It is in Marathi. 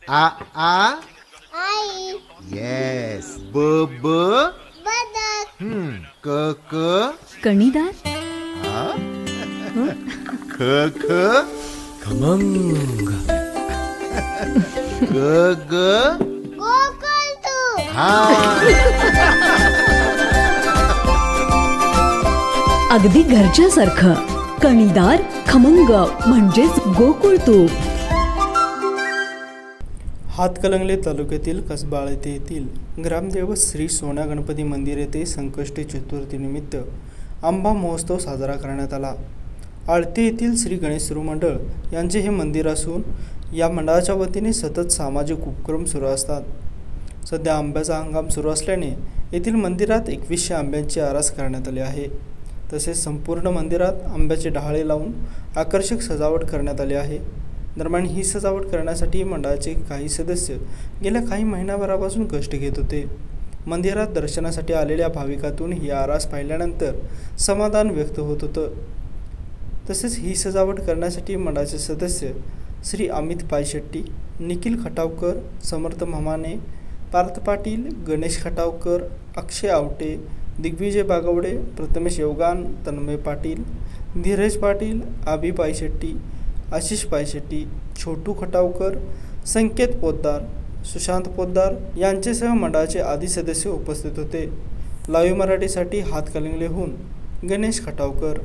आ आ आई. येस. ब ब बदक. क क कणीदार. ख ख खमंग. ग ग गोकुळतू. हा. अगदी घरच्यासारखं. कणीदार खमंग म्हणजेच गोकुळ तूप. हातकणंगले तालुक्यातील कसबा आळते येथील ग्रामदैवत श्री सोना गणपती मंदिर येथे संकष्टी चतुर्थीनिमित्त आंबा महोत्सव साजरा करण्यात आला. आळते येथील श्री गणेश मंडळ यांचे हे मंदिर असून या मंडळाच्या वतीने सतत सामाजिक उपक्रम सुरू असतात. सध्या आंब्याचा हंगाम सुरू असल्याने येथील मंदिरात 2100 आंब्यांची आरास करण्यात आली आहे. तसेच संपूर्ण मंदिरात आंब्याचे डहाळे लावून आकर्षक सजावट करण्यात आली आहे. दरम्यान ही सजावट करण्यासाठी मंडळाचे काही सदस्य गेल्या काही महिन्याभरापासून कष्ट घेत होते. मंदिरात दर्शनासाठी आलेल्या भाविकातून ही आरास पाहिल्यानंतर समाधान व्यक्त होत होतं. तसेच ही सजावट करण्यासाठी मंडळाचे सदस्य श्री अमित पायशेट्टी, निखिल खटावकर, समर्थ ममाने, पार्थ पाटील, गणेश खटावकर, अक्षय आवटे, दिग्विजय बागवडे, प्रथमेश योगान, तन्मय पाटील, धीरज पाटील, आबी पायशेट्टी, आशिष पायशेट्टी, छोटू खटावकर, संकेत पोद्दार, सुशांत पोद्दार यांच्यासह मंडळाचे आदी सदस्य उपस्थित होते. लाईव्ह मराठीसाठी हातकणंगलेहून गणेश खटावकर.